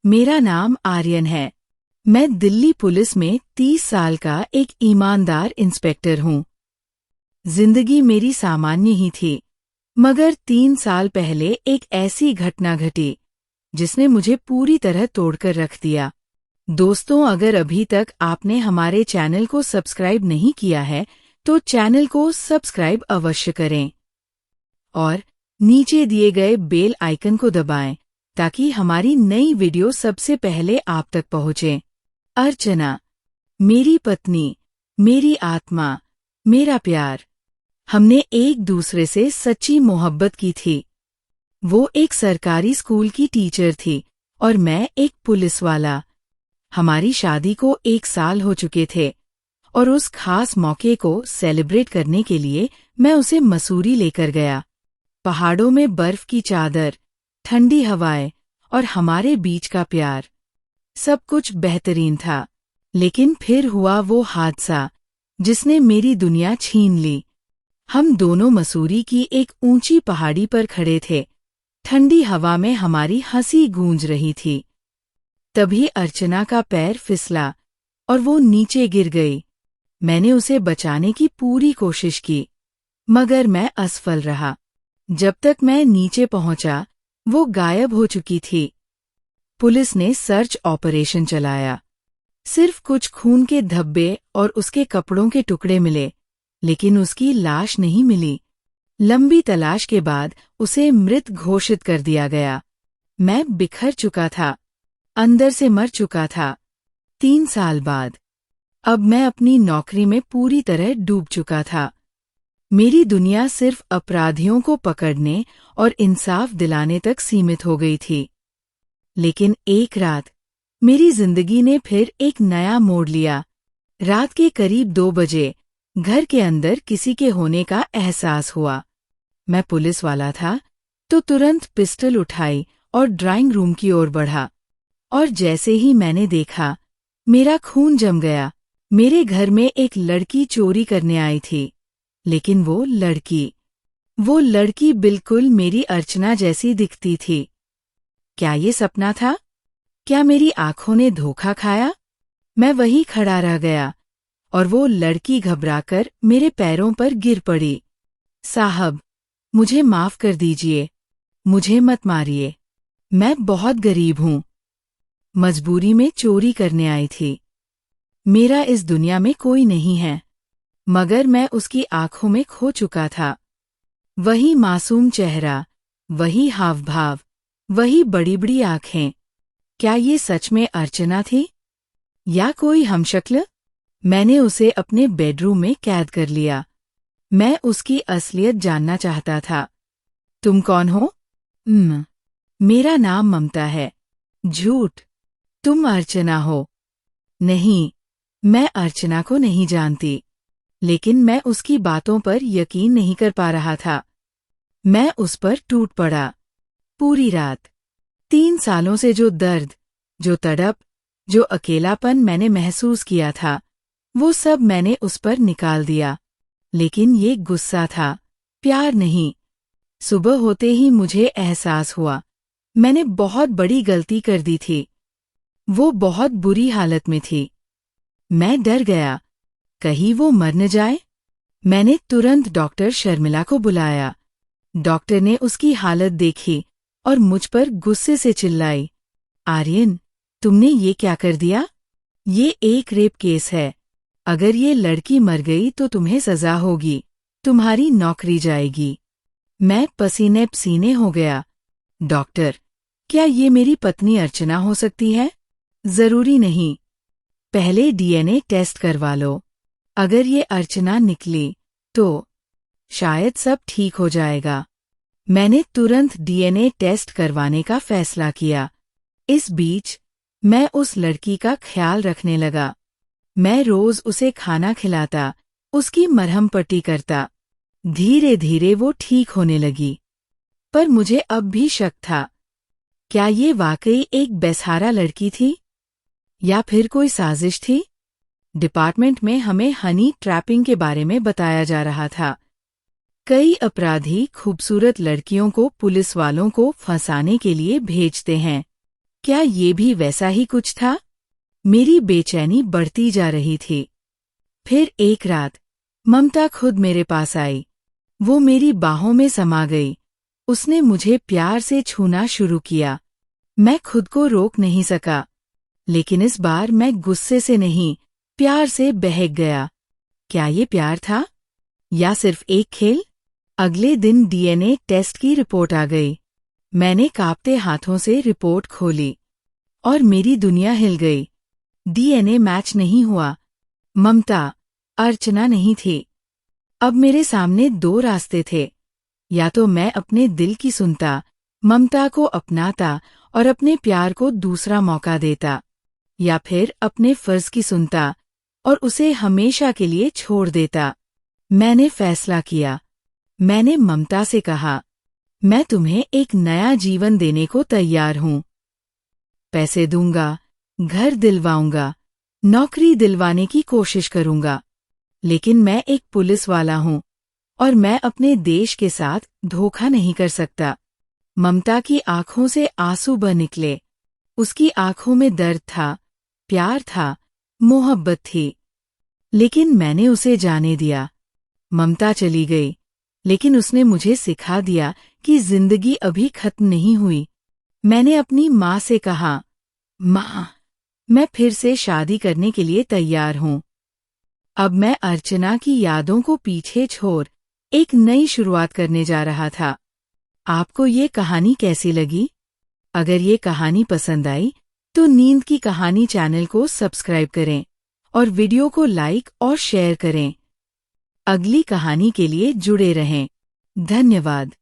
मेरा नाम आर्यन है। मैं दिल्ली पुलिस में 30 साल का एक ईमानदार इंस्पेक्टर हूँ। जिंदगी मेरी सामान्य ही थी, मगर 3 साल पहले एक ऐसी घटना घटी जिसने मुझे पूरी तरह तोड़कर रख दिया। दोस्तों, अगर अभी तक आपने हमारे चैनल को सब्सक्राइब नहीं किया है तो चैनल को सब्सक्राइब अवश्य करें और नीचे दिए गए बेल आइकन को दबाएं ताकि हमारी नई वीडियो सबसे पहले आप तक पहुंचे। अर्चना, मेरी पत्नी, मेरी आत्मा, मेरा प्यार। हमने एक दूसरे से सच्ची मोहब्बत की थी। वो एक सरकारी स्कूल की टीचर थी और मैं एक पुलिस वाला। हमारी शादी को 1 साल हो चुके थे और उस खास मौके को सेलिब्रेट करने के लिए मैं उसे मसूरी लेकर गया। पहाड़ों में बर्फ की चादर, ठंडी हवाएं और हमारे बीच का प्यार, सब कुछ बेहतरीन था। लेकिन फिर हुआ वो हादसा जिसने मेरी दुनिया छीन ली। हम दोनों मसूरी की एक ऊंची पहाड़ी पर खड़े थे। ठंडी हवा में हमारी हंसी गूंज रही थी। तभी अर्चना का पैर फिसला और वो नीचे गिर गई। मैंने उसे बचाने की पूरी कोशिश की, मगर मैं असफल रहा। जब तक मैं नीचे पहुंचा, वो गायब हो चुकी थी। पुलिस ने सर्च ऑपरेशन चलाया। सिर्फ कुछ खून के धब्बे और उसके कपड़ों के टुकड़े मिले, लेकिन उसकी लाश नहीं मिली। लंबी तलाश के बाद उसे मृत घोषित कर दिया गया। मैं बिखर चुका था, अंदर से मर चुका था। 3 साल बाद अब मैं अपनी नौकरी में पूरी तरह डूब चुका था। मेरी दुनिया सिर्फ अपराधियों को पकड़ने और इंसाफ दिलाने तक सीमित हो गई थी। लेकिन एक रात मेरी जिंदगी ने फिर एक नया मोड़ लिया। रात के करीब 2 बजे घर के अंदर किसी के होने का एहसास हुआ। मैं पुलिस वाला था तो तुरंत पिस्टल उठाई और ड्राइंग रूम की ओर बढ़ा। और जैसे ही मैंने देखा, मेरा खून जम गया। मेरे घर में एक लड़की चोरी करने आई थी, लेकिन वो लड़की बिल्कुल मेरी अर्चना जैसी दिखती थी। क्या ये सपना था? क्या मेरी आंखों ने धोखा खाया? मैं वहीं खड़ा रह गया और वो लड़की घबराकर मेरे पैरों पर गिर पड़ी। साहब, मुझे माफ कर दीजिए, मुझे मत मारिए। मैं बहुत गरीब हूँ, मजबूरी में चोरी करने आई थी। मेरा इस दुनिया में कोई नहीं है। मगर मैं उसकी आंखों में खो चुका था। वही मासूम चेहरा, वही हाव भाव, वही बड़ी बड़ी आंखें। क्या ये सच में अर्चना थी या कोई हमशक्ल? मैंने उसे अपने बेडरूम में कैद कर लिया। मैं उसकी असलियत जानना चाहता था। तुम कौन हो? मेरा नाम ममता है। झूठ, तुम अर्चना हो। नहीं, मैं अर्चना को नहीं जानती, लेकिन मैं उसकी बातों पर यकीन नहीं कर पा रहा था। मैं उस पर टूट पड़ा। पूरी रात 3 सालों से जो दर्द, जो तड़प, जो अकेलापन मैंने महसूस किया था, वो सब मैंने उस पर निकाल दिया। लेकिन ये गुस्सा था, प्यार नहीं। सुबह होते ही मुझे एहसास हुआ, मैंने बहुत बड़ी गलती कर दी थी। वो बहुत बुरी हालत में थी। मैं डर गया, कहीं वो मर न जाए। मैंने तुरंत डॉक्टर शर्मिला को बुलाया। डॉक्टर ने उसकी हालत देखी और मुझ पर गुस्से से चिल्लाई, आर्यन, तुमने ये क्या कर दिया? ये एक रेप केस है। अगर ये लड़की मर गई तो तुम्हें सजा होगी, तुम्हारी नौकरी जाएगी। मैं पसीने पसीने हो गया। डॉक्टर, क्या ये मेरी पत्नी अर्चना हो सकती है? जरूरी नहीं। पहले डीएनए टेस्ट करवा लो। अगर ये अर्चना निकली तो शायद सब ठीक हो जाएगा। मैंने तुरंत डीएनए टेस्ट करवाने का फैसला किया। इस बीच मैं उस लड़की का ख्याल रखने लगा। मैं रोज उसे खाना खिलाता, उसकी मरहम पट्टी करता। धीरे धीरे वो ठीक होने लगी। पर मुझे अब भी शक था, क्या ये वाकई एक बेसहारा लड़की थी या फिर कोई साजिश थी? डिपार्टमेंट में हमें हनी ट्रैपिंग के बारे में बताया जा रहा था। कई अपराधी खूबसूरत लड़कियों को पुलिस वालों को फंसाने के लिए भेजते हैं। क्या ये भी वैसा ही कुछ था? मेरी बेचैनी बढ़ती जा रही थी। फिर एक रात ममता खुद मेरे पास आई। वो मेरी बाहों में समा गई। उसने मुझे प्यार से छूना शुरू किया। मैं खुद को रोक नहीं सका, लेकिन इस बार मैं गुस्से से नहीं, प्यार से बहक गया। क्या ये प्यार था या सिर्फ एक खेल? अगले दिन डीएनए टेस्ट की रिपोर्ट आ गई। मैंने कांपते हाथों से रिपोर्ट खोली और मेरी दुनिया हिल गई। डीएनए मैच नहीं हुआ। ममता अर्चना नहीं थी। अब मेरे सामने दो रास्ते थे। या तो मैं अपने दिल की सुनता, ममता को अपनाता और अपने प्यार को दूसरा मौका देता, या फिर अपने फर्ज की सुनता और उसे हमेशा के लिए छोड़ देता। मैंने फैसला किया। मैंने ममता से कहा, मैं तुम्हें एक नया जीवन देने को तैयार हूं। पैसे दूंगा, घर दिलवाऊंगा, नौकरी दिलवाने की कोशिश करूंगा, लेकिन मैं एक पुलिस वाला हूं और मैं अपने देश के साथ धोखा नहीं कर सकता। ममता की आंखों से आंसू बह निकले। उसकी आंखों में दर्द था, प्यार था, मोहब्बत थी। लेकिन मैंने उसे जाने दिया। ममता चली गई, लेकिन उसने मुझे सिखा दिया कि जिंदगी अभी खत्म नहीं हुई। मैंने अपनी माँ से कहा, माँ, मैं फिर से शादी करने के लिए तैयार हूँ। अब मैं अर्चना की यादों को पीछे छोड़ एक नई शुरुआत करने जा रहा था। आपको ये कहानी कैसी लगी? अगर ये कहानी पसंद आई तो नींद की कहानी चैनल को सब्सक्राइब करें और वीडियो को लाइक और शेयर करें। अगली कहानी के लिए जुड़े रहें। धन्यवाद।